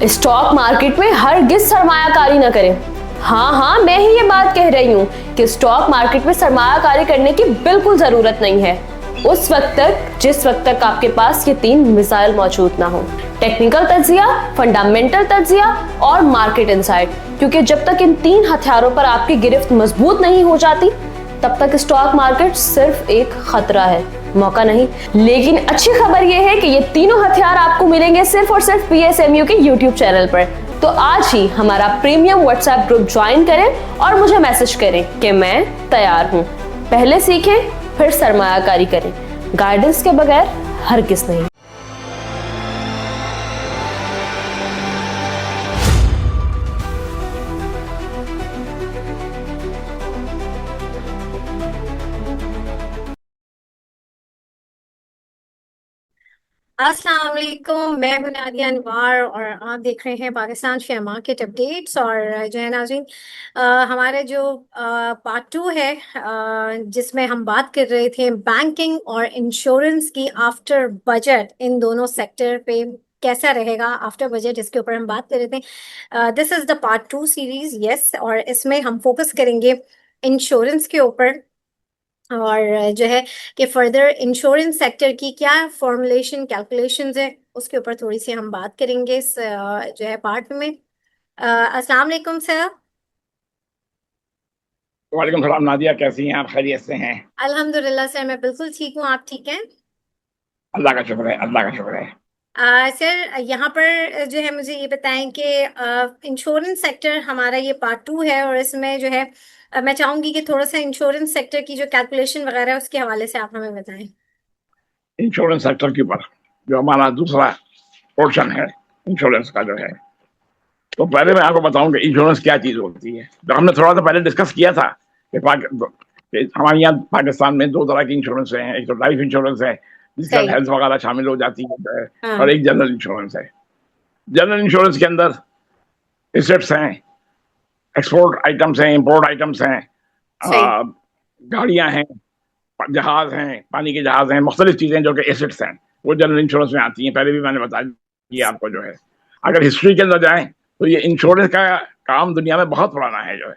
Stock market में हरगिज सरमायाकारी न करें। हाँ, मैं ही ये बात कह रही हूँ कि स्टॉक मार्केट में सरमायाकारी करने की बिल्कुल जरूरत नहीं है उस वक्त तक जिस वक्त तक आपके पास ये 3 मिसाइल मौजूद ना हो: टेक्निकल तज्जिया, फंडामेंटल तज्जिया और मार्केट इनसाइट। क्योंकि जब तक इन 3 हथियारों पर आपकी गिरफ्त मजबूत नहीं हो जाती, तब तक स्टॉक मार्केट सिर्फ एक खतरा है, मौका नहीं। लेकिन अच्छी खबर यह है कि ये तीनों हथियार आपको मिलेंगे सिर्फ और सिर्फ PSMU के YouTube चैनल पर। तो आज ही हमारा प्रीमियम व्हाट्सएप ग्रुप ज्वाइन करें और मुझे मैसेज करें कि मैं तैयार हूँ। पहले सीखें, फिर सरमायाकारी करें। गाइडेंस के बगैर हरगिज नहीं। अस्सलाम वालेकुम, मैं हूं नादिया अनवर और आप देख रहे हैं पाकिस्तान शेयर मार्केट अपडेट्स। और जो है नाज़रीन, हमारे जो पार्ट 2 है, जिसमें हम बात कर रहे थे बैंकिंग और इंश्योरेंस की आफ्टर बजट, इन दोनों सेक्टर पे कैसा रहेगा आफ्टर बजट, इसके ऊपर हम बात कर रहे थे। This is the part 2 series, yes. और इसमें हम फोकस करेंगे इंश्योरेंस के ऊपर, और जो है कि फर्दर इंश्योरेंस सेक्टर की क्या फॉर्मुलेशन कैलकुलेशंस है, उसके ऊपर थोड़ी सी हम बात करेंगे इस जो है पार्ट में। अस्सलाम वालेकुम सर। वालेकुम सलाम नादिया, कैसी हैं आप? खैरियत से हैं? अल्हम्दुलिल्लाह सर, मैं बिल्कुल ठीक हूँ, आप ठीक हैं? अल्लाह का शुक्र है, अल्लाह का शुक्र है। सर, यहाँ पर जो है मुझे ये बताएं कि इंश्योरेंस सेक्टर हमारा ये पार्ट 2 है, और इसमें जो है मैं चाहूंगी कि थोड़ा सा इंश्योरेंस सेक्टर की जो कैलकुलेशन वगैरह है उसके हवाले से आप हमें बताएं। इंश्योरेंस सेक्टर के ऊपर जो हमारा दूसरा पोर्शन है इंश्योरेंस का जो है, तो पहले मैं आपको बताऊं कि इंश्योरेंस क्या चीज होती है। तो हमने थोड़ा सा पहले डिस्कस किया था कि हमारे यहाँ पाकिस्तान में 2 तरह की इंश्योरेंस है। एक तो लाइफ इंश्योरेंस है जिसके अंदर सही। हेल्थ वगैरह शामिल हो जाती है जो है, और हाँ। एक जनरल इंश्योरेंस है। जनरल इंश्योरेंस के अंदर एसेट्स हैं, एक्सपोर्ट आइटम्स हैं, इंपोर्ट आइटम्स हैं, सही। गाड़ियां हैं, जहाज हैं, पानी के जहाज हैं, मुख्तलिफ चीजें जो कि एसेट्स हैं, वो जनरल इंश्योरेंस में आती हैं। पहले भी मैंने बता दिया आपको जो है। अगर हिस्ट्री के अंदर जाएं तो ये इंश्योरेंस का काम दुनिया में बहुत पुराना है जो है।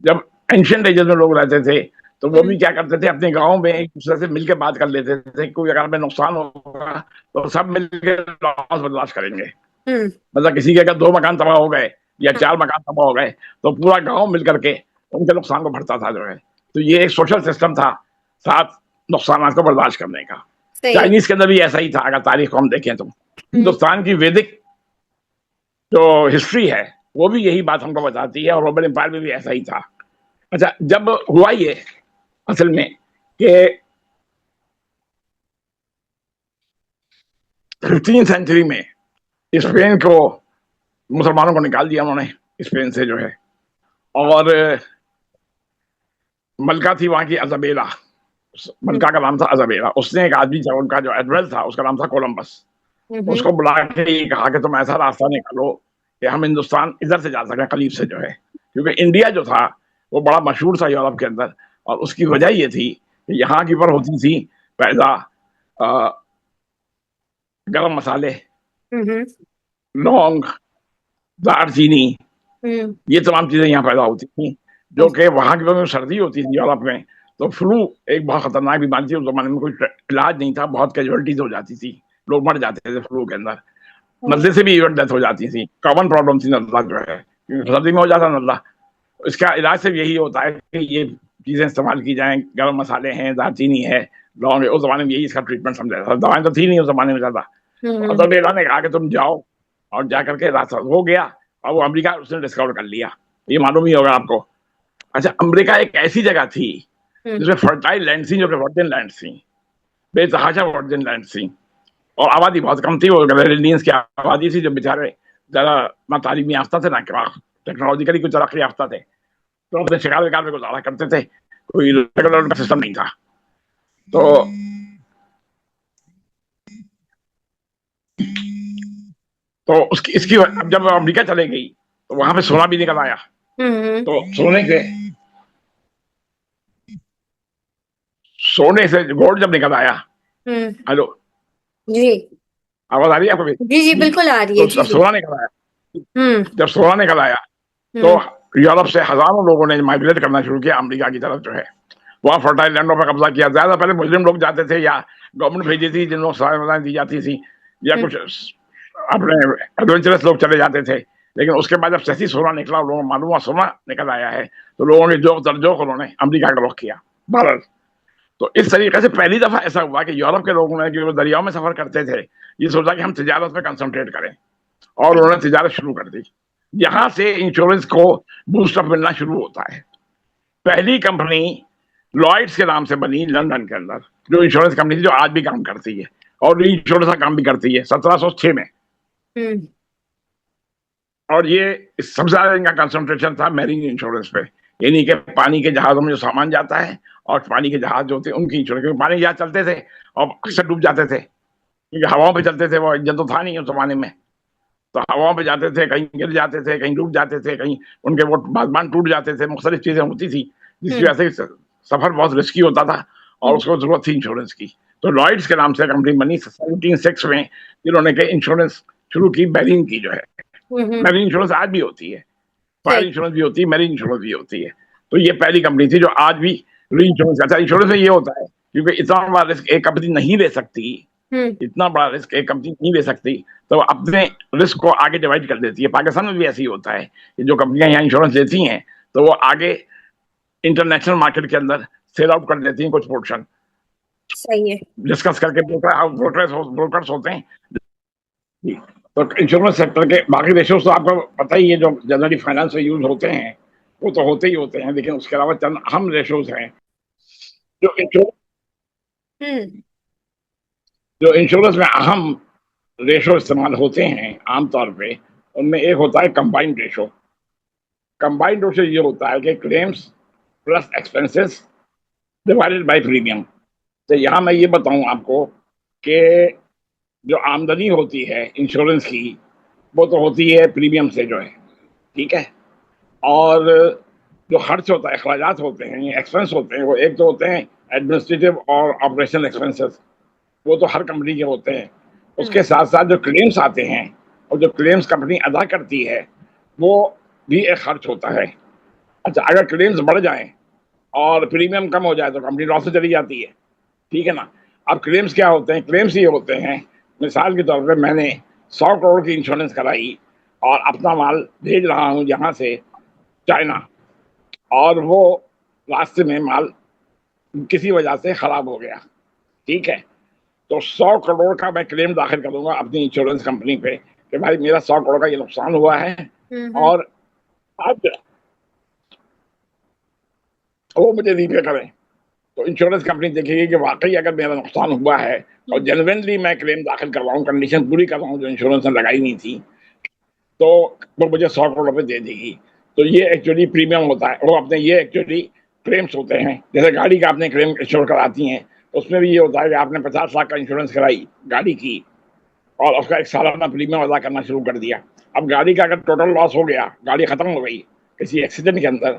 जब एंशियंट एजेस में लोग रहते थे तो वो भी क्या करते थे, अपने गाँव में एक दूसरे से मिलकर बात कर लेते थे। कोई अगर में नुकसान होगा तो सब मिलकर लॉस बर्दाश्त करेंगे। हम्म। मतलब किसी के अगर 2 मकान तबाह हो गए या 4 मकान तबाह हो गए तो पूरा गांव मिलकर के उनके नुकसान को भरता था जो है। तो ये एक सोशल सिस्टम था साथ नुकसान को बर्दाश्त करने का। सही। चाइनीज के अंदर भी ऐसा ही था। अगर तारीख को हम देखें तो हम्म। हिंदुस्तान की वैदिक जो हिस्ट्री है वो भी यही बात हमको बताती है, और रोमन एम्पायर में भी ऐसा ही था। अच्छा, जब हुआ ये असल में कि 15वीं सेंचुरी में स्पेन को मुसलमानों को निकाल दिया उन्होंने स्पेन से जो है, और मलका थी वहां की अजाबेला। मलका का नाम था अजाबेला। उसने एक आदमी था, उनका जो एडमिरल था उसका नाम था कोलंबस। हम्म। उसको बुला के ये कहा कि तुम ऐसा रास्ता निकालो कि हम हिंदुस्तान इधर से जा सकें, करीब से जो है। क्योंकि इंडिया जो था वो बड़ा मशहूर था यूरोप के अंदर, और उसकी वजह ये थी कि यहाँ की पर होती थी पैदा गरम मसाले, हम्म। लौंग, दालचीनी, हम्म। ये तमाम चीजें यहाँ पैदा होती थी। जो कि वहां की सर्दी होती थी यूरोप में, तो फ्लू एक बहुत खतरनाक बीमारी थी। उस जमाने में कोई इलाज नहीं था, बहुत कैजुअलिटीज हो जाती थी, लोग मर जाते थे फ्लू के अंदर। नजले से भी इवन डेथ हो जाती थी, कॉमन प्रॉब्लम थी नजला जो है, क्योंकि सर्दी में हो जाता नजला। इसका इलाज सिर्फ यही होता है कि ये चीजें इस्तेमाल की जाएं। गर्म मसाले हैं, दालचीनी है, लौंग है। उस जमाने में यही इसका ट्रीटमेंट समझा जाता था। दवाएं तो थी नहीं उस जमाने में ज्यादा। तो हम्म। अदर ने कहा कि तुम जाओ, और जाकर के रास्ता हो गया, और वो अमेरिका उसने डिस्कवर कर लिया। ये मालूम ही होगा आपको। अच्छा, अमेरिका एक ऐसी जगह थी जिसमें फर्टाइल लैंड थी, जो कि वर्जिन लैंड थी, बेतहाशा वर्जिन लैंड थी, और आबादी बहुत कम थी। वो इंडियंस की आबादी थी जो बेचारे ज्यादा ना तालीमी याफ्ता थे, ना टेक्नोलॉजिकली कुछ तरक्की याफ्ता थे। तो अपने शिकार विकार में गुजारा करते थे, कोई रेगुलर उनका सिस्टम नहीं था। तो उसकी इसकी अब जब अमेरिका चले गई तो वहां पे सोना भी निकल आया। हम्म। तो सोने से गोल्ड जब निकल आया। हम्म। हेलो? जी। आवाज आ रही है आपको भी? जी जी, बिल्कुल आ रही है। तो जी जब जी। 16 निकल आया, हम्म। जब 16 निकल आया तो हम्म। यूरोप से हजारों लोगों ने माइग्रेट करना शुरू किया अमेरिका की तरफ जो है। वहाँ फर्टाइल लैंडों पर कब्जा किया। ज्यादा पहले मुस्लिम लोग जाते थे या गवर्नमेंट भेजी थी जिन लोग सहायता दी जाती थी, या हम्म। कुछ अपने एडवेंचरस लोग चले जाते थे। लेकिन उसके बाद जब सही सोना निकला, लोगों को मालूम हुआ सोना निकल आया है, तो लोगों ने जो तरजोक उन्होंने अमेरिका का रुख किया, भारत। तो इस तरीके से पहली दफा ऐसा हुआ कि यूरोप के लोगों ने, जो दरियाओं में सफर करते थे, ये सोचा कि हम तिजारत पे कंसंट्रेट करें, और सही। उन्होंने तिजारत शुरू कर दी। यहाँ से इंश्योरेंस को बूस्ट अप मिलना शुरू होता है। पहली कंपनी लॉयड्स के नाम से बनी लंदन के अंदर, जो इंश्योरेंस कंपनी थी, जो आज भी काम करती है और री इंश्योरेंस का काम भी करती है, 1706 में। हम्म। और ये सबसे ज्यादा इनका कंसंट्रेशन था मैरीन इंश्योरेंस पे, यानी कि पानी के जहाजों में जो सामान जाता है और पानी के जहाज जो होते हैं उनकी इंश्योरेंस, क्योंकि पानी के जहाज चलते थे और अक्सर डूब जाते थे, क्योंकि हवाओं पे चलते थे, वो इंजन तो था नहीं उस जमाने में। तो हवाओं पे जाते थे, कहीं गिर जाते थे, कहीं डूब जाते थे, कहीं उनके वो बांध टूट जाते थे, मुख्तलिफ चीजें होती थी, जिसकी हम्म। वजह से सफर बहुत रिस्की होता था और हम्म। उसको जरूरत थी इंश्योरेंस की। तो लॉयड्स के नाम से कंपनी बनी 1706 में, जिन्होंने के इंश्योरेंस शुरू की मैरीन की जो है। हम्म। मैरीन इंश्योरेंस आज भी होती है, फायर सही। इंश्योरेंस भी होती है, मैरीन इंश्योरेंस भी होती है। तो ये पहली कंपनी थी जो आज भी री इंश्योरेंस। अच्छा, इंश्योरेंस में ये होता है, क्योंकि इतना बड़ा रिस्क एक कंपनी नहीं ले सकती, हम्म। इतना बड़ा रिस्क एक कंपनी नहीं ले सकती, तो वो अपने रिस्क को आगे डिवाइड कर देती है। पाकिस्तान में भी ऐसे ही होता है कि जो कंपनियां यहाँ इंश्योरेंस देती हैं, तो वो आगे इंटरनेशनल मार्केट के अंदर सेल आउट कर देती हैं कुछ पोर्शन, सही है। डिस्कस करके। ब्रोकर्स होते हैं जी। तो इंश्योरेंस सेक्टर के बाकी रेशोज तो आपको पता ही है, जो जनरली फाइनेंस में यूज होते हैं वो तो होते ही होते हैं, लेकिन उसके अलावा चंद अहम रेशोज हैं जो इंश्योरेंस हम्म। जो इंश्योरेंस में अहम रेशो इस्तेमाल होते हैं आमतौर पे। उनमें एक होता है कंबाइंड रेशो। कंबाइंड रेशो ये होता है कि claims plus expenses divided by premium. तो यहाँ मैं ये बताऊं आपको कि जो आमदनी होती है इंश्योरेंस की, वो तो होती है प्रीमियम से जो है, ठीक है। और जो खर्च होता है, अखराजात होते हैं, एक्सपेंस होते हैं, वो एक तो होते हैं एडमिनिस्ट्रेटिव और ऑपरेशनल एक्सपेंसेस, वो तो हर कंपनी के होते हैं। उसके साथ साथ जो क्लेम्स आते हैं और जो क्लेम्स कंपनी अदा करती है, वो भी एक खर्च होता है। अच्छा, अगर क्लेम्स बढ़ जाएं और प्रीमियम कम हो जाए तो कंपनी लॉस में चली जाती है, ठीक है ना। अब क्लेम्स क्या होते हैं? क्लेम्स ये होते हैं, मिसाल के तौर पे मैंने 100 करोड़ की इंश्योरेंस कराई और अपना माल भेज रहा हूँ यहाँ से चाइना, और वो रास्ते में माल किसी वजह से खराब हो गया, ठीक है। तो 100 करोड़ का मैं क्लेम दाखिल करूंगा अपनी इंश्योरेंस कंपनी पे कि भाई मेरा 100 करोड़ का ये नुकसान हुआ है, हम्म। और अब वो मुझे रीपे करें। तो इंश्योरेंस कंपनी देखेगी कि वाकई अगर मेरा नुकसान हुआ है और जेन्युइनली मैं क्लेम दाखिल कर रहा हूँ, कंडीशन पूरी कर रहा हूँ जो इंश्योरेंस ने लगाई नहीं थी, तो वो मुझे 100 करोड़ रुपए दे देगी। तो ये एक्चुअली प्रीमियम होता है। वो अपने ये एक्चुअली क्लेम्स होते हैं। जैसे गाड़ी का आपने क्लेम इंश्योर कराती हैं, उसमें भी ये होता है कि आपने 50 लाख का इंश्योरेंस कराई गाड़ी की, और उसका एक सालाना प्रीमियम अदा करना शुरू कर दिया। अब गाड़ी का अगर टोटल लॉस हो गया, गाड़ी खत्म हो गई किसी एक्सीडेंट के अंदर,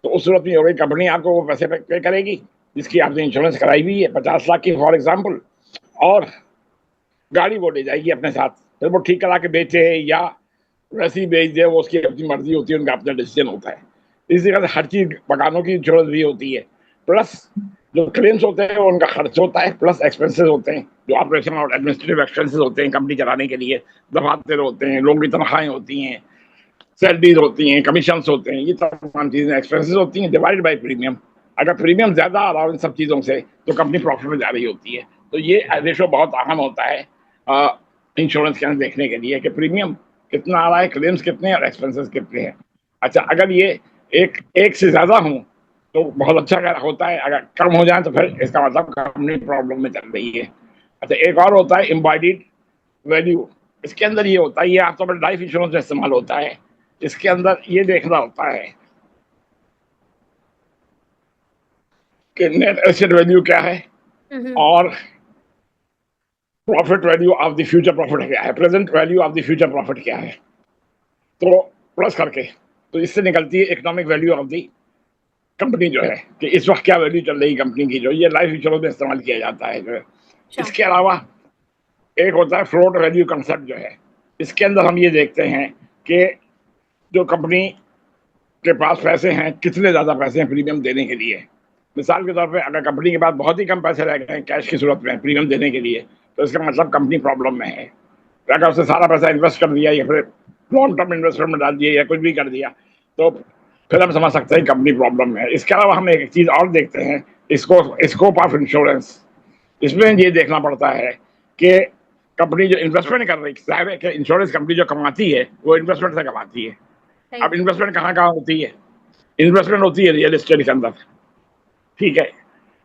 तो उस सूरत में हो गई कंपनी आपको वो पैसे पे करेगी जिसकी आपने इंश्योरेंस कराई हुई है, 50 लाख की फॉर एग्जाम्पल, और गाड़ी वो ले जाएगी अपने साथ। फिर वो ठीक करा के बेचे या वैसे ही बेच दे, वो उसकी अपनी मर्जी होती है, उनका अपना डिसीजन होता है। इसी तरह से हर चीज मकानों की इंश्योरेंस भी होती है। प्लस जो क्लेम्स होते हैं वो उनका खर्च होता है, प्लस एक्सपेंसेस होते हैं जो ऑपरेशन और एडमिनिस्ट्रेटिव एक्सपेंसेस होते हैं कंपनी चलाने के लिए। दफातर होते हैं, लोगों की तनख्वाहें होती हैं, सैलरीज होती हैं, कमीशन होते हैं, ये तमाम चीजें एक्सपेंसेस होती हैं डिवाइडेड बाय प्रीमियम। अगर प्रीमियम ज्यादा आ रहा हो इन सब चीजों से, तो कंपनी प्रॉफिट में जा रही होती है। तो ये रेशो बहुत अहम होता है इंश्योरेंस के अंदर देखने के लिए कि प्रीमियम कितना आ रहा है, क्लेम्स कितने हैं और एक्सपेंसेस कितने हैं। अच्छा, अगर ये एक से ज्यादा हो तो बहुत अच्छा अगर होता है, अगर कम हो जाए तो फिर इसका मतलब कंपनी प्रॉब्लम में चल रही है। अच्छा, एक और होता है एम्बॉडिड वैल्यू। इसके अंदर ये होता है, ये आपको तो लाइफ इंश्योरेंस में इस्तेमाल होता है। इसके अंदर ये देखना होता है कि नेट एसेट वैल्यू क्या है और profit value of the future profit क्या है, present value of the future profit क्या है, तो प्लस करके तो इससे निकलती है economic value of the company जो है, कि इस वक्त क्या वैल्यू चल रही है कंपनी की, जो ये लाइफ इंश्योरेंस में इस्तेमाल किया जाता है जो है। इसके अलावा एक होता है फ्लोट वैल्यू कंसेप्ट जो है, इसके अंदर हम ये देखते हैं कि जो कंपनी के पास पैसे हैं, कितने ज़्यादा पैसे हैं प्रीमियम देने के लिए। मिसाल के तौर पे अगर कंपनी के पास बहुत ही कम पैसे रह गए हैं कैश की सूरत में प्रीमियम देने के लिए, तो इसका मतलब कंपनी प्रॉब्लम में है। अगर उसने सारा पैसा इन्वेस्ट कर दिया या फिर लॉन्ग टर्म इन्वेस्टमेंट में डाल दिया या कुछ भी कर दिया, तो फिर हम समझ सकते हैं कंपनी प्रॉब्लम में है। इसके अलावा हम एक चीज़ और देखते हैं, इसको स्कोप ऑफ इंश्योरेंस। इसमें ये देखना पड़ता है कि कंपनी जो इन्वेस्टमेंट कर रही है, कि इंश्योरेंस कंपनी जो कमाती है वो इन्वेस्टमेंट से कमाती है। सही। अब इन्वेस्टमेंट कहाँ कहाँ होती है? इन्वेस्टमेंट होती है रियल एस्टेट के अंदर, ठीक है।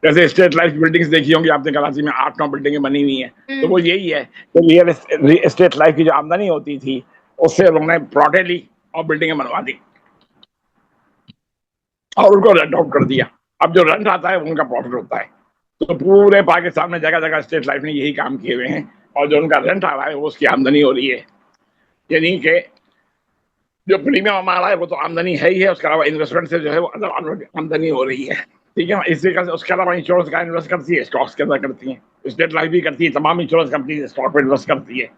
जैसे स्टेट लाइफ बिल्डिंग्स देखी होंगी आपने, कराची में 8-9 बिल्डिंगें बनी हुई हैं, तो वो यही है कि रियल एस्टेट लाइफ की जो आमदनी होती थी उससे उन्होंने प्लॉटें ली और बिल्डिंगें बनवा दी और उनको रेंट आउट कर दिया। अब जो रेंट आता है उनका प्रॉफिट होता है। तो पूरे पाकिस्तान में जगह जगह स्टेट लाइफ ने यही काम किए हुए हैं और जो उनका रेंट आ रहा है वो उसकी आमदनी हो रही है। यानी कि जो प्रीमियम हमारा है वो तो आमदनी है ही है, उसके अलावा इन्वेस्टमेंट से जो है वो आमदनी हो रही है, ठीक है। इसी तरह से उसके अलावा इंश्योरेंस का इन्वेस्ट करती है, स्टॉक्स के अंदर करती है, स्टेट लाइफ भी करती है, तमाम इंश्योरेंस कंपनी स्टॉक में इन्वेस्ट करती है।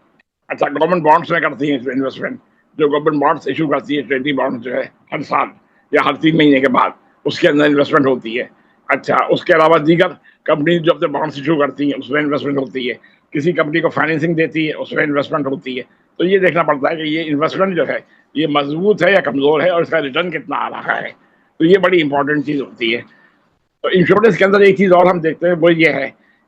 अच्छा, गवर्नमेंट बॉन्ड्स में करती है इन्वेस्टमेंट, जो गवर्नमेंट बॉन्ड्स इशू करती है, 20 बॉन्ड जो है हर साल या हर 3 महीने के बाद, उसके अंदर इन्वेस्टमेंट होती है। अच्छा, उसके अलावा दीगर कंपनी जो अपने बॉन्ड्स इशू करती हैं उसमें इन्वेस्टमेंट होती है, किसी कंपनी को फाइनेंसिंग देती है उसमें इन्वेस्टमेंट होती है। तो ये देखना पड़ता है कि ये इन्वेस्टमेंट जो है ये मजबूत है या कमजोर है और इसका रिटर्न कितना आ रहा है। तो ये बड़ी इंपॉर्टेंट चीज होती है। तो इंश्योरेंस के अंदर एक चीज और हम देखते हैं, वो ये है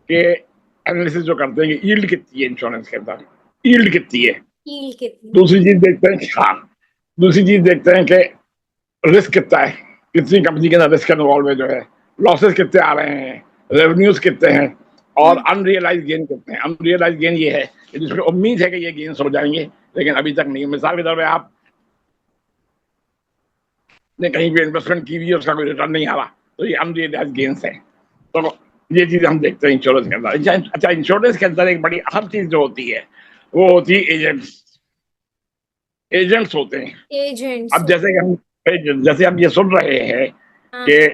कि एनालिसिस जो करते हैं कि यील्ड कितनी है इंश्योरेंस के अंदर, यील्ड कितनी है। यील्ड कितनी? दूसरी चीज देखते हैं, हाँ, दूसरी चीज देखते हैं कि रिस्क कितना है, कितनी कंपनी के अंदर रिस्क इन्वॉल्व है, जो है लॉसेस कितने आ रहे हैं, रेवेन्यूज कितने हैं और अनरियलाइज गेन कितने हैं। अनरियलाइज गेन ये है कि जिसमें उम्मीद है कि ये गेन्स हो जाएंगे लेकिन अभी तक नहीं। मिसाल के तौर पर आप ने कहीं पे इन्वेस्टमेंट की हुई है, उसका कोई रिटर्न नहीं आ रहा, तो ये अनरियलाइज गेन्स है। तो ये चीज हम देखते हैं इंश्योरेंस के अंदर। अच्छा, इंश्योरेंस के अंदर एक बड़ी अहम चीज जो होती है वो होती है एजेंट्स। एजेंट्स होते हैं। एजेंट्स। अब जैसे हम ये सुन रहे हैं हाँ। कि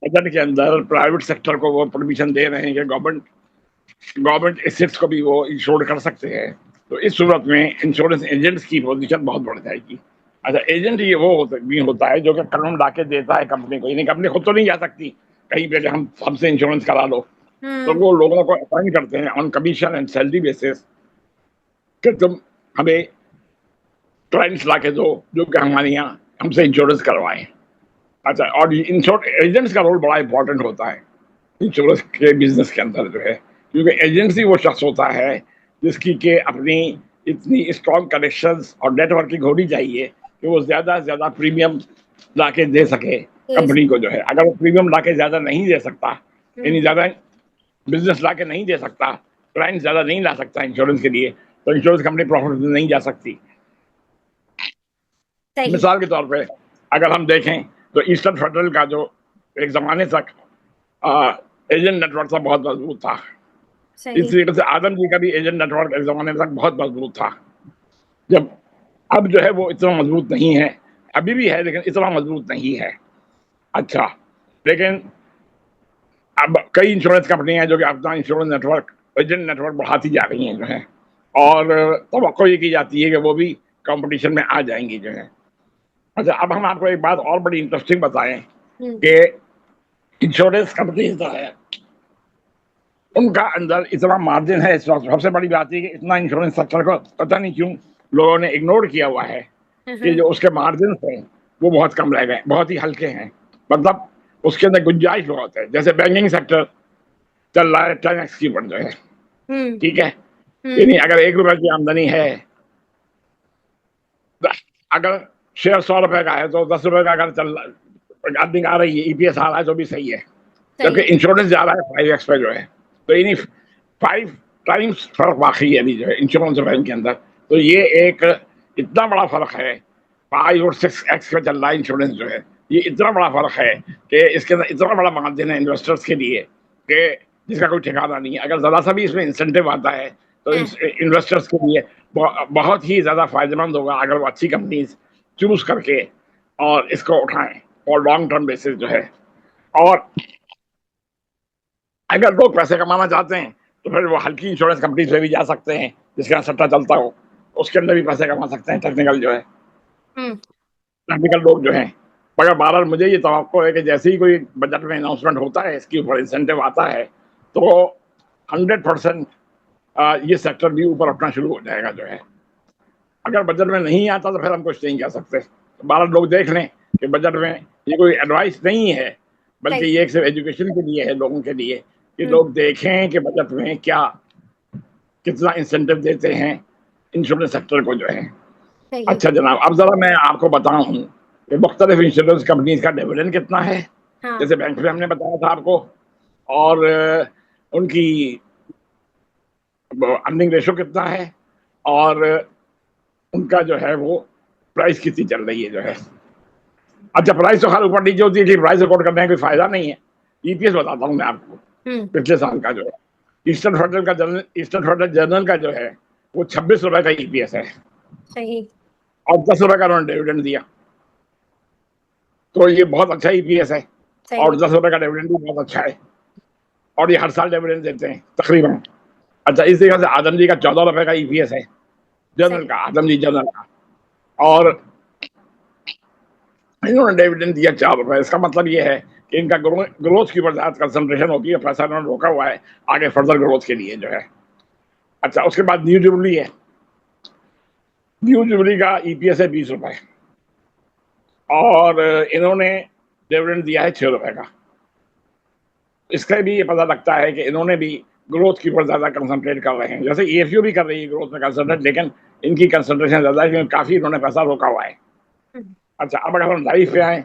बजट के अंदर प्राइवेट सेक्टर को वो परमिशन दे रहे हैं कि गवर्नमेंट एसेट्स को भी वो इंश्योर कर सकते हैं, तो इस सूरत में इंश्योरेंस एजेंट्स की पोजीशन बहुत बढ़ जाएगी। अच्छा, एजेंट ये वो भी होता है जो कि कानून ला के देता है कंपनी को, यानी कंपनी खुद तो नहीं जा सकती कहीं पे हम हमसे इंश्योरेंस करा लो, तो वो लोगों को अपॉइंट करते हैं on commission and salary basis कि तुम हमें क्लाइंट्स ला के दो जो कि हमारे यहाँ हमसे इंश्योरेंस करवाएं। अच्छा, और एजेंट्स का रोल बड़ा इंपॉर्टेंट होता है इंश्योरेंस के बिजनेस के अंदर जो है, क्योंकि एजेंसी वो शख्स होता है जिसकी के अपनी इतनी स्ट्रॉन्ग कनेक्शंस और नेटवर्किंग होनी चाहिए कि वो ज़्यादा से ज़्यादा प्रीमियम ला के दे सके कंपनी को, जो है अगर वो प्रीमियम ला के ज़्यादा नहीं दे सकता, यानी ज़्यादा बिजनेस ला के नहीं दे सकता, क्लाइंट ज़्यादा नहीं ला सकता इंश्योरेंस के लिए, तो इंश्योरेंस कंपनी प्रॉफिट में नहीं जा सकती। सही। मिसाल के तौर पे अगर हम देखें तो ईस्टर्न फेडरल का जो एक ज़माने तक एजेंट नेटवर्क था बहुत मजबूत था, सही। इस तरीके से आदम जी का भी एजेंट नेटवर्क एक ज़माने तक बहुत मजबूत था। जब अब जो है वो इतना मजबूत नहीं है, अभी भी है लेकिन इतना मजबूत नहीं है। अच्छा, लेकिन अब कई इंश्योरेंस कंपनियां जो कि अपना इंश्योरेंस नेटवर्क, एजेंट नेटवर्क बढ़ाती जा रही हैं जो है, और तवक्को ये की जाती है कि वो भी कंपटीशन में आ जाएंगी जो है। अच्छा, अब हम आपको एक बात और बड़ी इंटरेस्टिंग बताएं कि इंश्योरेंस कंपनी जो है उनका अंदर इतना मार्जिन है। सबसे बड़ी बात है कि इतना इंश्योरेंस सेक्टर को पता नहीं क्यों लोगों ने इग्नोर किया हुआ है कि जो उसके मार्जिन हैं वो बहुत कम रह गए, बहुत ही हल्के हैं, मतलब उसके अंदर गुंजाइश बहुत है। जैसे बैंकिंग सेक्टर चल रहा है 10x की बढ़ जाए, ठीक है, यानी अगर 1 रुपए की आमदनी है, अगर शेयर 100 रुपए का है तो 10 रुपए का अगर चल अर्निंग आ रही है, ईपीएस आ रहा है तो भी सही है, जबकि इंश्योरेंस जा रहा है 5x पे जो है, तो यानी 5 टाइम्स फर्क वाकई है अभी जो है इंश्योरेंस और बैंक के अंदर। तो ये एक इतना बड़ा फर्क है, 5 और 6x पे चल रहा है इंश्योरेंस जो है, ये इतना बड़ा फर्क है कि इसके अंदर इतना बड़ा मार्जिन है इन्वेस्टर्स के लिए कि जिसका कोई ठिकाना नहीं है। अगर ज़रा सा भी इसमें इंसेंटिव आता है तो इन्वेस्टर्स के लिए बहुत ही ज़्यादा फायदेमंद होगा अगर वो अच्छी कंपनीज चूज करके और इसको उठाएं और लॉन्ग टर्म बेसिस जो है। और अगर लोग पैसे कमाना चाहते हैं तो फिर वो हल्की इंश्योरेंस कंपनी से भी जा सकते हैं जिसके यहाँ सट्टा चलता हो, उसके अंदर भी पैसे कमा सकते हैं टेक्निकल जो है, हम्म टेक्निकल लोग जो हैं। मगर बहरहाल मुझे ये तवक्को है कि जैसे ही कोई बजट में अनाउंसमेंट होता है, इसके ऊपर इंसेंटिव आता है, तो 100% ये सेक्टर भी ऊपर उठना शुरू हो जाएगा जो है। अगर बजट में नहीं आता तो फिर हम कुछ नहीं कह सकते। 12 लोग देख लें कि बजट में ये कोई एडवाइस नहीं है, बल्कि सही ये एक सिर्फ एजुकेशन के लिए है, लोगों के लिए, कि हम्म लोग देखें कि बजट में क्या कितना इंसेंटिव देते हैं इंश्योरेंस सेक्टर को जो है। सही अच्छा जनाब, अब जरा मैं आपको बताऊं कि मुख्तलिफ इंश्योरेंस कंपनीज का डिविडेंड कितना है। हाँ जैसे बैंक में हमने बताया था आपको, और उनकी अर्निंग रेशो कितना है, और उनका जो है वो प्राइस कितनी चल रही है जो है। अच्छा, प्राइस तो खैर ऊपर नीचे होती है कि प्राइस रिकॉर्ड करने का कोई फायदा नहीं है। ईपीएस बताता हूँ मैं आपको, हम्म पिछले साल का जो है ईस्टर्न फेडरल जर्नल का जो है वो 26 रुपए का ईपीएस है, सही और 10 रुपए का उन्होंने डिविडेंड दिया, तो ये बहुत अच्छा ईपीएस है। और सही 10 रुपए का डिविडेंड भी बहुत अच्छा है, और ये हर साल डिविडेंड देते हैं तकरीबन। अच्छा, इस तरीके से आदम जी का 14 रुपए का ईपीएस है, जर्नल सही का, आदम जी जर्नल का, और इन्होंने डिविडेंड दिया 4 रुपए। इसका मतलब ये है कि इनका ग्रोथ के ऊपर ज्यादा कंसंट्रेशन होती है, पैसा इन्होंने रोका हुआ है आगे फर्दर ग्रोथ के लिए जो है। अच्छा, उसके बाद न्यू जुबली है, न्यू जुबली का ईपीएस है 20 रुपए, और इन्होंने डिविडेंड दिया है 6 रुपए का। इससे भी ये पता लगता है कि इन्होंने भी ग्रोथ के ऊपर ज्यादा कंसंट्रेट कर रहे हैं। जैसे ईएफयू भी कर रही है ग्रोथ में कंसंट्रेट, लेकिन इनकी कंसंट्रेशन ज्यादा है क्योंकि काफी इन्होंने पैसा रोका हुआ है। हम्म, अच्छा, अब अगर हम लाइफ पे आए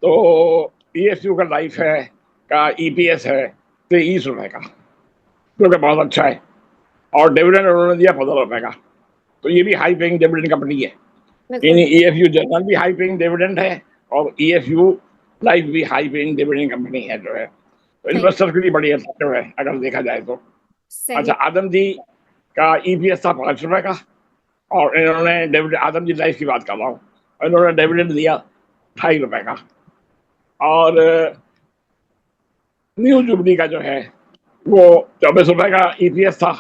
तो ईएफयू का लाइफ है का ईपीएस है 23 रुपए का, जो कि बहुत अच्छा है, और डिविडेंड उन्होंने दिया 15 रुपए का। तो ये भी हाई पेइंग डिविडेंड कंपनी है, बिल्कुल यानी ईएफयू जर्नल भी हाई पेइंग डिविडेंड है, और ईएफयू लाइफ भी हाई पेइंग डिविडेंड कंपनी है जो है। तो सही इन्वेस्टर के लिए बड़ी अट्रैक्टिव है अगर देखा जाए तो। अच्छा, सही आदम जी का ईपीएस था 5 रुपए का, और इन्होंने डिविडेंड, आदम जी लाइफ की बात कर रहा हूँ, इन्होंने डिविडेंड दिया 2.5 रुपए का। और न्यू जुबली का जो है वो 24 रुपए का ईपीएस था,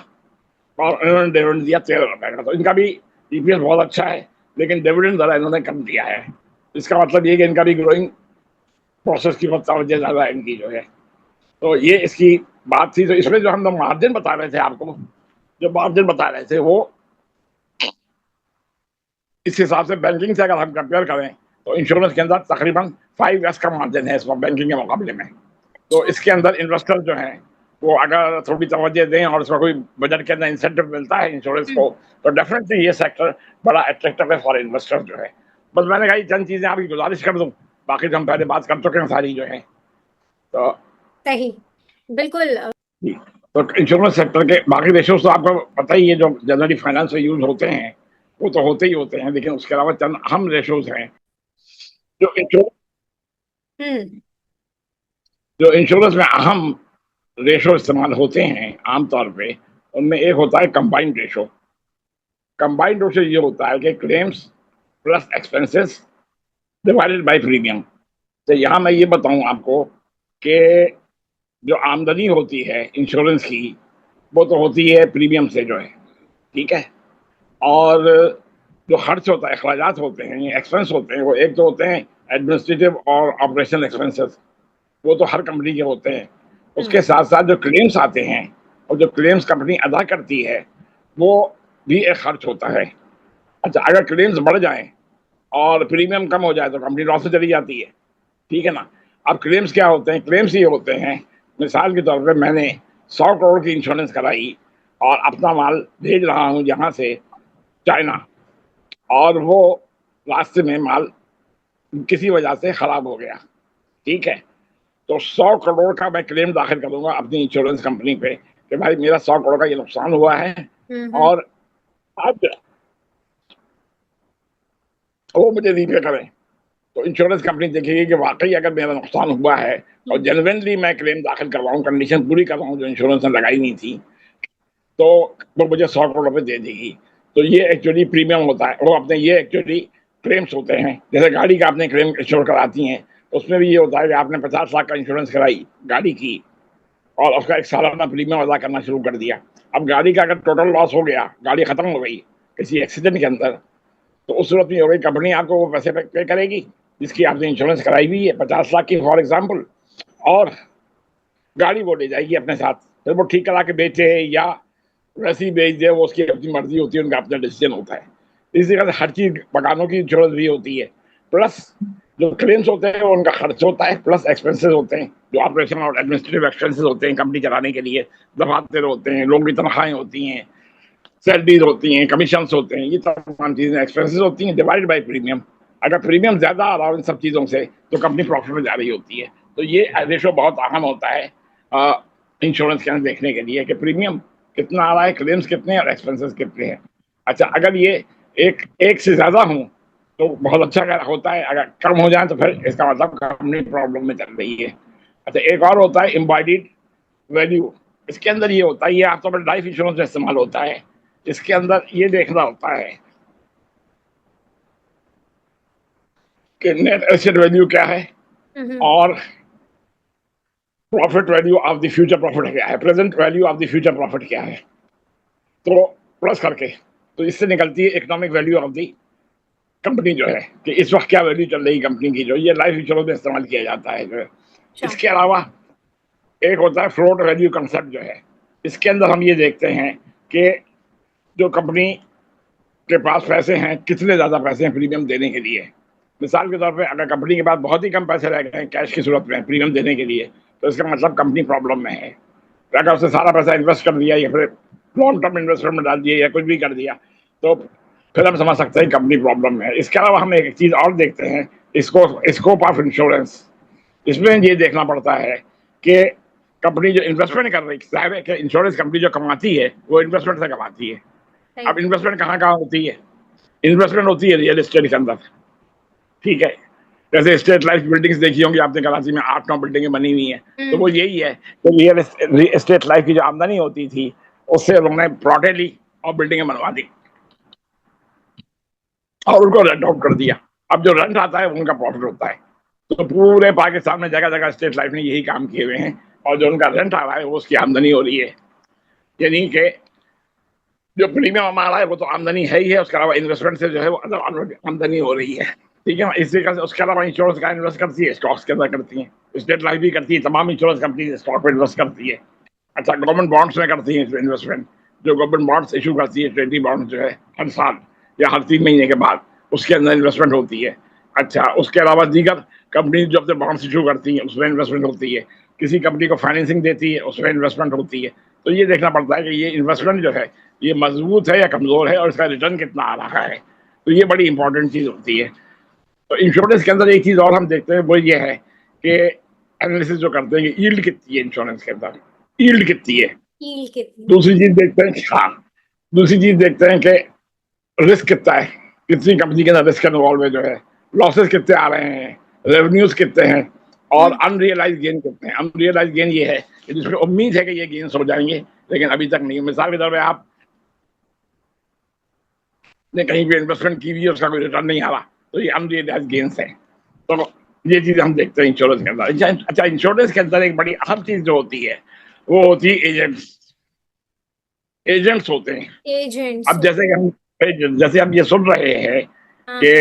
और इन्होंने डिविडेंड दिया 13 रुपए का। तो इनका भी ईपीएस बहुत अच्छा है, लेकिन डिविडेंड जरा इन्होंने कम दिया है। इसका मतलब ये कि इनका भी ग्रोइंग प्रोसेस की तवज्जो ज्यादा है इनकी जो है। तो ये इसकी बात थी। तो इसमें जो हम लोग मार्जिन बता रहे थे आपको, जो मार्जिन बता रहे थे वो इस हिसाब से बैंकिंग से अगर हम कंपेयर करें तो इंश्योरेंस के अंदर तकरीबन 5x का मार्जिन है इस वक्त बैंकिंग के मुकाबले में। तो इसके अंदर इन्वेस्टर जो हैं वो अगर थोड़ी तवज्जो दें और इसका कोई बजट के अंदर इंसेंटिव मिलता है इंश्योरेंस को, तो डेफिनेटली ये सेक्टर बड़ा अट्रैक्टिव है फॉर इन्वेस्टर जो है। बस मैंने कहा चंद चीजें आपकी गुजारिश कर दूं, बाकी तो हम पहले बात कर चुके हैं सारी जो है। तो सही बिल्कुल जी, तो इंश्योरेंस सेक्टर के बाकी रेशोज तो आपको पता ही है, जो जनरली फाइनेंस में यूज होते हैं वो तो होते ही होते हैं, लेकिन उसके अलावा चंद अहम रेशोज हैं जो हम्म जो इंश्योरेंस में अहम रेशो इस्तेमाल होते हैं आमतौर पे। उनमें एक होता है कंबाइंड रेशो। कंबाइंड रेशो ये होता है कि claims plus expenses divided by premium. तो यहाँ मैं ये बताऊं आपको कि जो आमदनी होती है इंश्योरेंस की वो तो होती है प्रीमियम से जो है, ठीक है, और जो खर्च होता है, अखराजात होते हैं, एक्सपेंस होते हैं, वो एक तो होते हैं एडमिनिस्ट्रेटिव और ऑपरेशनल एक्सपेंसेस, वो तो हर कंपनी के होते हैं। उसके साथ साथ जो क्लेम्स आते हैं और जो क्लेम्स कंपनी अदा करती है वो भी एक खर्च होता है। अच्छा, अगर क्लेम्स बढ़ जाएं और प्रीमियम कम हो जाए तो कंपनी लॉस में चली जाती है, ठीक है ना। अब क्लेम्स क्या होते हैं? क्लेम्स ये होते हैं, मिसाल के तौर पे मैंने 100 करोड़ की इंश्योरेंस कराई और अपना माल भेज रहा हूँ यहाँ से चाइना, और वो रास्ते में माल किसी वजह से खराब हो गया, ठीक है, तो 100 करोड़ का मैं क्लेम दाखिल करूंगा अपनी इंश्योरेंस कंपनी पे कि भाई मेरा 100 करोड़ का ये नुकसान हुआ है, और अब वो मुझे रीपे करें। तो इंश्योरेंस कंपनी देखेगी कि वाकई अगर मेरा नुकसान हुआ है और जेन्युइनली मैं क्लेम दाखिल कर रहा हूँ, कंडीशन पूरी कर रहा हूँ जो इंश्योरेंस ने लगाई नहीं थी, तो वो मुझे 100 करोड़ रुपए दे देगी। तो ये एक्चुअली प्रीमियम होता है, वो अपने ये एक्चुअली क्लेम्स होते हैं। जैसे गाड़ी का आपने क्लेम इंश्योर कराती हैं, उसमें भी ये होता है कि आपने 50 लाख का इंश्योरेंस कराई गाड़ी की, और उसका एक सालाना प्रीमियम अदा करना शुरू कर दिया। अब गाड़ी का अगर टोटल लॉस हो गया, गाड़ी खत्म हो गई किसी एक्सीडेंट के अंदर, तो उस सूरत में हो गई कंपनी आपको वो पैसे पे करेगी जिसकी आपने इंश्योरेंस कराई हुई है 50 लाख की फॉर एग्जाम्पल, और गाड़ी वो ले जाएगी अपने साथ। फिर वो ठीक करा के बेचे या वैसे ही बेच दे, वो उसकी अपनी मर्जी होती है, उनका अपना डिसीजन होता है। इसी तरह से हर चीज मकानों की इंश्योरेंस भी होती है, प्लस जो क्लेम्स होते हैं वो उनका खर्च होता है, प्लस एक्सपेंसेस होते हैं जो ऑपरेशन और एडमिनिस्ट्रेटिव एक्सपेंसेस होते हैं कंपनी चलाने के लिए, दफातर होते हैं, लोगों की तनख्वाहें होती हैं, सैलरीज होती हैं, कमीशन होते हैं, ये तमाम चीजें एक्सपेंसेस होती हैं डिवाइडेड बाय प्रीमियम। अगर प्रीमियम ज्यादा आ रहा हो इन सब चीजों से तो कंपनी प्रॉफिट में जा रही होती है। तो ये रेशो बहुत अहम होता है इंश्योरेंस के अंदर देखने के लिए कि प्रीमियम कितना आ रहा है, क्लेम्स कितने हैं और एक्सपेंसेस कितने हैं। अच्छा, अगर ये एक से ज्यादा हो तो बहुत अच्छा अगर होता है, अगर कम हो जाए तो फिर इसका मतलब कंपनी प्रॉब्लम में चल रही है। अच्छा, एक और होता है एम्बॉडीड वैल्यू। इसके अंदर ये होता है, ये आमतौर पर लाइफ इंश्योरेंस में इस्तेमाल होता है। इसके अंदर ये देखना होता है कि नेट एसेट वैल्यू क्या है और profit value of the future profit क्या है, present value of the future profit क्या है, तो प्लस करके तो इससे निकलती है economic value of the company जो है कि इस वक्त क्या वैल्यू चल रही कंपनी की, जो ये लाइफ इंश्योरेंस में इस्तेमाल किया जाता है जो है। इसके अलावा एक होता है फ्लोट वैल्यू कंसेप्ट जो है। इसके अंदर हम ये देखते हैं कि जो कंपनी के पास पैसे हैं, कितने ज्यादा पैसे हैं प्रीमियम देने के लिए। मिसाल के तौर पे अगर कंपनी के पास बहुत ही कम पैसे रह गए हैं कैश की सूरत में प्रीमियम देने के लिए, तो इसका मतलब कंपनी प्रॉब्लम में है। अगर उसने सारा पैसा इन्वेस्ट कर दिया या फिर लॉन्ग टर्म इन्वेस्टमेंट में डाल दिया या कुछ भी कर दिया, तो फिर हम समझ सकते हैं कंपनी प्रॉब्लम में है। इसके अलावा हम एक चीज और देखते हैं, इसको स्कोप ऑफ इंश्योरेंस। इसमें ये देखना पड़ता है कि कंपनी जो इन्वेस्टमेंट कर रही है, कि इंश्योरेंस कंपनी जो कमाती है वो इन्वेस्टमेंट से कमाती है। अब इन्वेस्टमेंट कहाँ कहाँ होती है? इन्वेस्टमेंट होती है रियल एस्टेट के अंदर, ठीक है। जैसे स्टेट लाइफ बिल्डिंग्स देखी होंगी आपने, कराची में 8-9 बिल्डिंगें बनी हुई हैं, तो वो यही है कि रियल एस्टेट लाइफ की जो आमदनी होती थी उससे उन्होंने प्लॉटें ली और बिल्डिंगें बनवा दी और उनको रेंट आउट कर दिया। अब जो रेंट आता है उनका प्रॉफिट होता है। तो पूरे पाकिस्तान में जगह जगह स्टेट लाइफ ने यही काम किए हुए हैं और जो उनका रेंट आ रहा है वो उसकी आमदनी हो रही है। यानी कि जो प्रीमियम हमारा है वो तो आमदनी है ही है, उसके अलावा इन्वेस्टमेंट से जो है वो आमदनी हो रही है, ठीक है। इसी का उसके अलावा इंश्योरेंस का इन्वेस्ट करती है, स्टॉक्स के अंदर करती है, स्टेट लाइफ भी करती है, तमाम इंश्योरेंस कंपनी स्टॉक में इन्वेस्ट करती है। अच्छा, गवर्नमेंट बॉन्ड्स में करती है इन्वेस्टमेंट, जो गवर्नमेंट बॉन्ड्स इशू करती है, 20 बॉन्ड जो है हर साल या हर 3 महीने के बाद, उसके अंदर इन्वेस्टमेंट होती है। अच्छा, उसके अलावा दीगर कंपनी जो अपने बॉन्ड्स इशू करती है उसमें इन्वेस्टमेंट होती है, किसी कंपनी को फाइनेंसिंग देती है उसमें इन्वेस्टमेंट होती है। तो ये देखना पड़ता है कि ये इन्वेस्टमेंट जो है ये मजबूत है या कमजोर है और इसका रिटर्न कितना आ रहा है। तो ये बड़ी इंपॉर्टेंट चीज होती है। तो इंश्योरेंस के अंदर एक चीज और हम देखते हैं, वो ये है कि एनालिसिस जो करते हैं कि यील्ड कितनी है इंश्योरेंस के अंदर, यील्ड कितनी है। दूसरी चीज देखते हैं, हाँ, दूसरी चीज देखते हैं कि रिस्क कितना है, कितनी कंपनी के अंदर रिस्क इन्वॉल्व है, जो है लॉसेस कितने आ रहे हैं, रेवेन्यूज कितने हैं और अनरियलाइज गेन कितने हैं। अनरियलाइज गेन ये है कि जिसमें उम्मीद है कि ये गेन्स हो जाएंगे लेकिन अभी तक नहीं। मिसाल के तौर पर आप ने कहीं पे इन्वेस्टमेंट की हुई है, उसका कोई रिटर्न नहीं आ रहा, तो ये अनरियलाइज गेन्स है। तो ये चीज हम देखते हैं इंश्योरेंस के अंदर। अच्छा, इंश्योरेंस के अंदर एक बड़ी अहम चीज जो होती है वो होती है एजेंट्स। एजेंट्स होते हैं एजेंट्स। अब जैसे हम ये सुन रहे हैं कि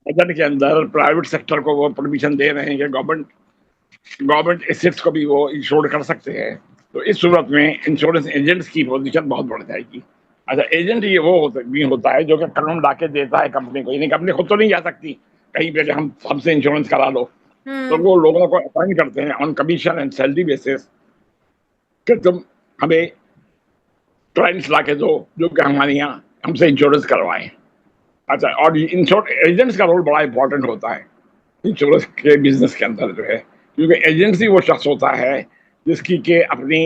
बजट के अंदर प्राइवेट सेक्टर को वो परमिशन दे रहे हैं कि गवर्नमेंट एसेट्स को भी वो इंश्योर कर सकते हैं, तो इस सूरत में इंश्योरेंस एजेंट्स की पोजीशन बहुत बढ़ जाएगी। अच्छा, एजेंट ये वो होता है जो कि कानून ला के देता है कंपनी को, यानी कंपनी खुद तो नहीं जा सकती कहीं पे हम हमसे इंश्योरेंस करा लो, तो वो लोगों को अपॉइंट करते हैं on commission and salary basis कि तुम हमें क्लाइंट्स ला के दो जो कि हमारे यहाँ हमसे इंश्योरेंस करवाएं। अच्छा, और एजेंट्स का रोल बड़ा इंपॉर्टेंट होता है इंश्योरेंस के बिजनेस के अंदर जो है, क्योंकि एजेंसी वो शख्स होता है जिसकी के अपनी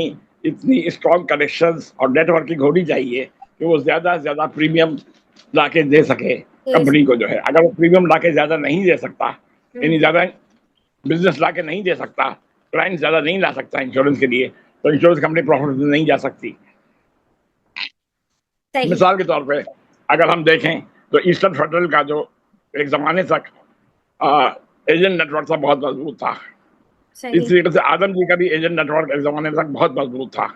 इतनी स्ट्रॉन्ग कनेक्शंस और नेटवर्किंग होनी चाहिए कि वो ज्यादा से ज्यादा प्रीमियम ला के दे सके कंपनी को जो है। अगर वो प्रीमियम ला के ज्यादा नहीं दे सकता, यानी ज्यादा बिजनेस ला के नहीं दे सकता, क्लाइंट ज्यादा नहीं ला सकता इंश्योरेंस के लिए, तो इंश्योरेंस कंपनी प्रॉफिट में नहीं जा सकती। मिसाल के तौर पे अगर हम देखें तो ईस्टर्न फेडरल का जो एक जमाने तक एजेंट नेटवर्क था बहुत मजबूत था, सही। इस तरीके से आदम जी का भी एजेंट नेटवर्क एक जमाने तक बहुत मजबूत था,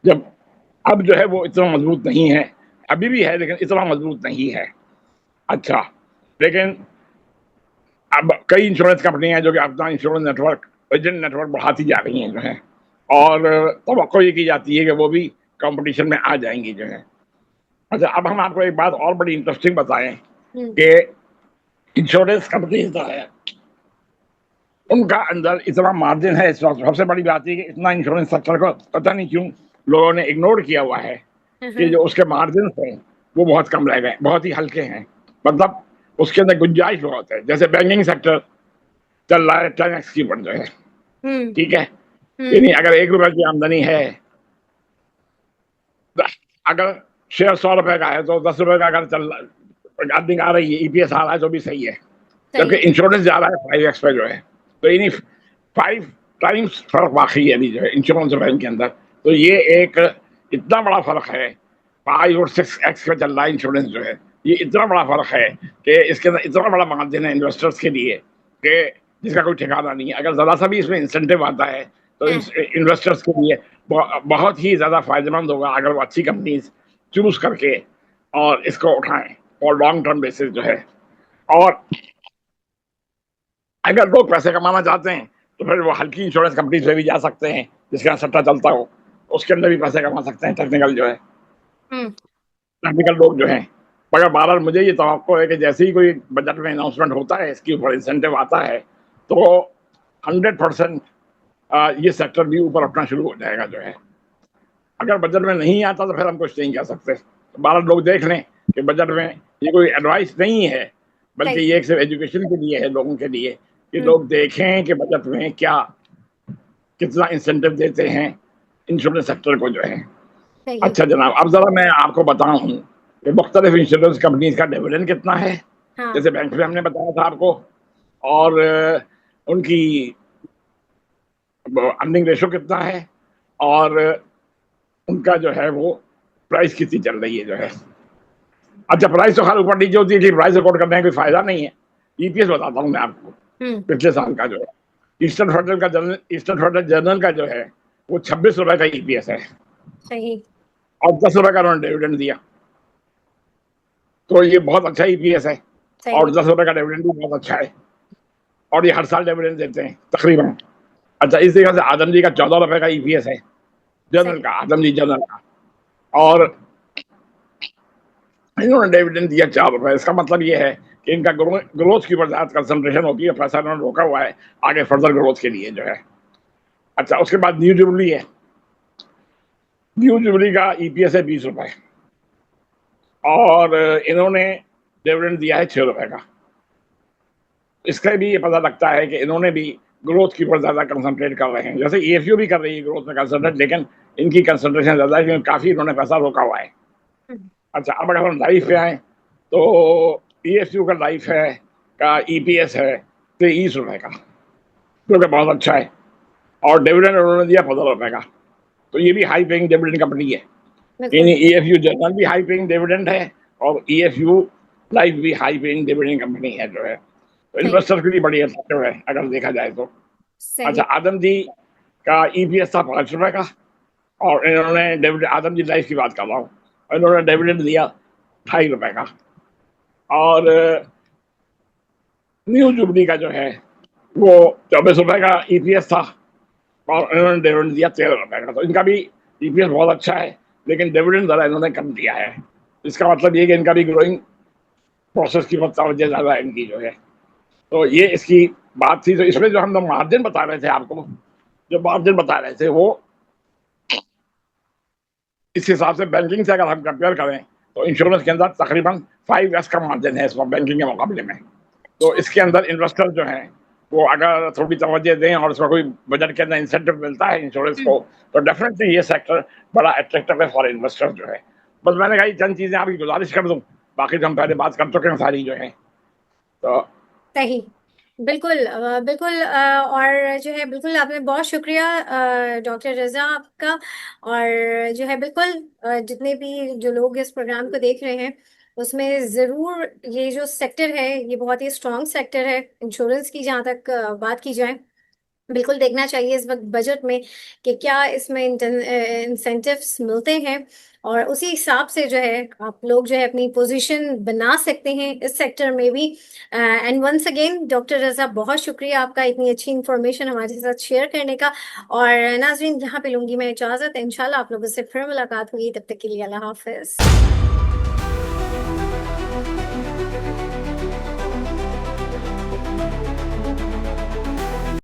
जब अब जो है वो इतना मजबूत नहीं है, अभी भी है लेकिन इतना मजबूत नहीं है। अच्छा, लेकिन अब कई इंश्योरेंस कंपनियां जो कि अपना इंश्योरेंस नेटवर्क, एजेंट नेटवर्क बढ़ाती जा रही हैं जो है, और तवक्को ये की जाती है कि वो भी कंपटीशन में आ जाएंगी जो है। अच्छा, अब हम आपको एक बात और बड़ी इंटरेस्टिंग बताएं हम्म। कि इंश्योरेंस कंपनी जो है उनका अंदर इतना मार्जिन है। इस वक्त सबसे बड़ी बात है कि इतना इंश्योरेंस सेक्टर को पता नहीं क्यों लोगों ने इग्नोर किया हुआ है कि जो उसके मार्जिन हैं वो बहुत कम रह गए, बहुत ही हल्के हैं। मतलब उसके अंदर गुंजाइश बहुत है। जैसे बैंकिंग सेक्टर चल रहा है 10x की बढ़ रहे है, हम्म। ठीक है, हम्म। यानी अगर 1 रुपए की आमदनी है, अगर शेयर 100 रुपए का है तो 10 रुपए का अगर चल अर्निंग आ रही है, ईपीएस आ रहा है तो भी सही है। जबकि सही। इंश्योरेंस जा रहा है 5x पे जो है, तो यानी 5 टाइम्स फर्क वाकई है अभी जो है इंश्योरेंस और बैंक के अंदर। तो ये एक इतना बड़ा फर्क है, 5 और 6x पे चल रहा है इंश्योरेंस जो है। ये इतना बड़ा फर्क है कि इसके अंदर इतना बड़ा मार्जिन है इन्वेस्टर्स के लिए कि जिसका कोई ठिकाना नहीं है। अगर जरा सा भी इसमें इंसेंटिव आता है तो हाँ। इन्वेस्टर्स के लिए बहुत ही ज्यादा फायदेमंद होगा अगर वो अच्छी कंपनीज चूज करके और इसको उठाएं और लॉन्ग टर्म बेसिस जो है। और अगर लोग पैसे कमाना चाहते हैं तो फिर वो हल्की इंश्योरेंस कंपनी से भी जा सकते हैं जिसके यहाँ सट्टा चलता हो, उसके अंदर भी पैसे कमा सकते हैं टेक्निकल जो है, हम्म। टेक्निकल लोग जो हैं। मगर बहरहाल मुझे ये तवक्को है कि जैसे ही कोई बजट में अनाउंसमेंट होता है, इसके ऊपर इंसेंटिव आता है, तो 100% ये सेक्टर भी ऊपर उठना शुरू हो जाएगा जो है। अगर बजट में नहीं आता तो फिर हम कुछ नहीं कह सकते। बहरहाल लोग देख लें कि बजट में ये कोई एडवाइस नहीं है, बल्कि सही। ये एक सिर्फ एजुकेशन के लिए है, लोगों के लिए, कि हम्म। लोग देखें कि बजट में क्या कितना इंसेंटिव देते हैं इंश्योरेंस सेक्टर को जो है। सही। अच्छा जनाब, अब जरा मैं आपको बताऊं कि मुख्तलिफ इंश्योरेंस कंपनीज का डिविडेंड कितना है। हाँ। जैसे बैंक में हमने बताया था आपको, और उनकी अर्निंग रेशो कितना है, और उनका जो है वो प्राइस कितनी चल रही है जो है। अच्छा, प्राइस तो खैर ऊपर नीचे होती है कि प्राइस रिकॉर्ड करने का कोई फायदा नहीं है। ईपीएस बताता हूँ मैं आपको, हम्म। पिछले साल का जो है ईस्टर्न फेडरल जर्नल का जो है वो 26 रुपए का ईपीएस है, सही। और 10 रुपए का उन्होंने डिविडेंड दिया, तो ये बहुत अच्छा ईपीएस है। और सही। 10 रुपए का डिविडेंड भी बहुत अच्छा है, और ये हर साल डिविडेंड देते हैं तकरीबन। अच्छा, इस तरीके से आदम जी का 14 रुपए का ईपीएस है, जर्नल सही। का, आदम जी जर्नल का। और इन्होंने डिविडेंड दिया 4 रुपए। इसका मतलब ये है कि इनका ग्रोथ के ऊपर ज्यादा कंसंट्रेशन होती है, पैसा इन्होंने रोका हुआ है आगे फर्दर ग्रोथ के लिए जो है। अच्छा, उसके बाद न्यू जुबली है। न्यू जुबली का ईपीएस है 20 रुपए, और इन्होंने डिविडेंड दिया है 6 रुपए का। इसका भी ये पता लगता है कि इन्होंने भी ग्रोथ के ऊपर ज्यादा कंसंट्रेट कर रहे हैं। जैसे ईएफयू भी कर रही है ग्रोथ में कंसंट्रेट, लेकिन इनकी कंसंट्रेशन ज्यादा है क्योंकि काफी इन्होंने पैसा रोका हुआ है। हम्म। अच्छा, अब अगर हम लाइफ पे आए तो ईएफयू का लाइफ है का ईपीएस है 23 रुपए का, जो कि बहुत अच्छा है, और डिविडेंड उन्होंने दिया 15 रुपए का। तो ये भी हाई पेइंग डिविडेंड कंपनी है, यानी बिल्कुल। ईएफयू जनरल भी हाई पेइंग डिविडेंड है, और ईएफयू लाइफ भी हाई पेइंग डिविडेंड कंपनी है जो है। तो सही। इन्वेस्टर के लिए बड़ी अट्रैक्टिव है अगर देखा जाए तो। अच्छा, सही। आदम जी का ईपीएस था 5 रुपए का, और इन्होंने डिविडेंड, आदम जी लाइफ की बात कर रहा हूँ, इन्होंने डिविडेंड दिया 2.5 रुपए का। और न्यू जुबली का जो है वो 24 रुपए का ईपीएस था, और इन्होंने डिविडेंड दिया 13 रुपए का। तो इनका भी ईपीएस बहुत अच्छा है, लेकिन डिविडेंड जरा इन्होंने कम दिया है। इसका मतलब ये कि इनका भी ग्रोइंग प्रोसेस की तवज्जो ज्यादा है इनकी जो है। तो ये इसकी बात थी। तो इसमें जो हम लोग मार्जिन बता रहे थे आपको, जो मार्जिन बता रहे थे वो इस हिसाब से बैंकिंग से अगर हम कंपेयर करें तो इंश्योरेंस के अंदर तकरीबन 5x का मार्जिन है इस वक्त बैंकिंग के मुकाबले में। तो इसके अंदर इन्वेस्टर जो हैं वो अगर थोड़ी तवज्जो दें और इसका कोई बजट के अंदर इंसेंटिव मिलता है इंश्योरेंस को, तो डेफिनेटली ये सेक्टर बड़ा अट्रैक्टिव है फॉर इन्वेस्टर जो है। बस मैंने कहा चंद चीजें आपकी गुजारिश कर दूं, बाकी तो हम पहले बात कर चुके हैं सारी जो है। तो सही। बिल्कुल बिल्कुल और जो है बिल्कुल आपने बहुत शुक्रिया डॉक्टर रजा आपका। और जो है बिल्कुल जितने भी जो लोग इस प्रोग्राम को देख रहे हैं उसमें ज़रूर ये जो सेक्टर है ये बहुत ही स्ट्रॉन्ग सेक्टर है इंश्योरेंस की, जहाँ तक बात की जाए बिल्कुल देखना चाहिए इस वक्त बजट में कि क्या इसमें इंसेंटिव्स मिलते हैं, और उसी हिसाब से जो है आप लोग जो है अपनी पोजीशन बना सकते हैं इस सेक्टर में भी। एंड वंस अगेन डॉक्टर रजा, बहुत शुक्रिया आपका इतनी अच्छी इंफॉर्मेशन हमारे साथ शेयर करने का। और नाजरीन, यहाँ पे लूंगी मैं इजाजत, इंशाल्लाह आप लोगों से फिर मुलाकात हुई, तब तक के लिए अल्लाह हाफिज।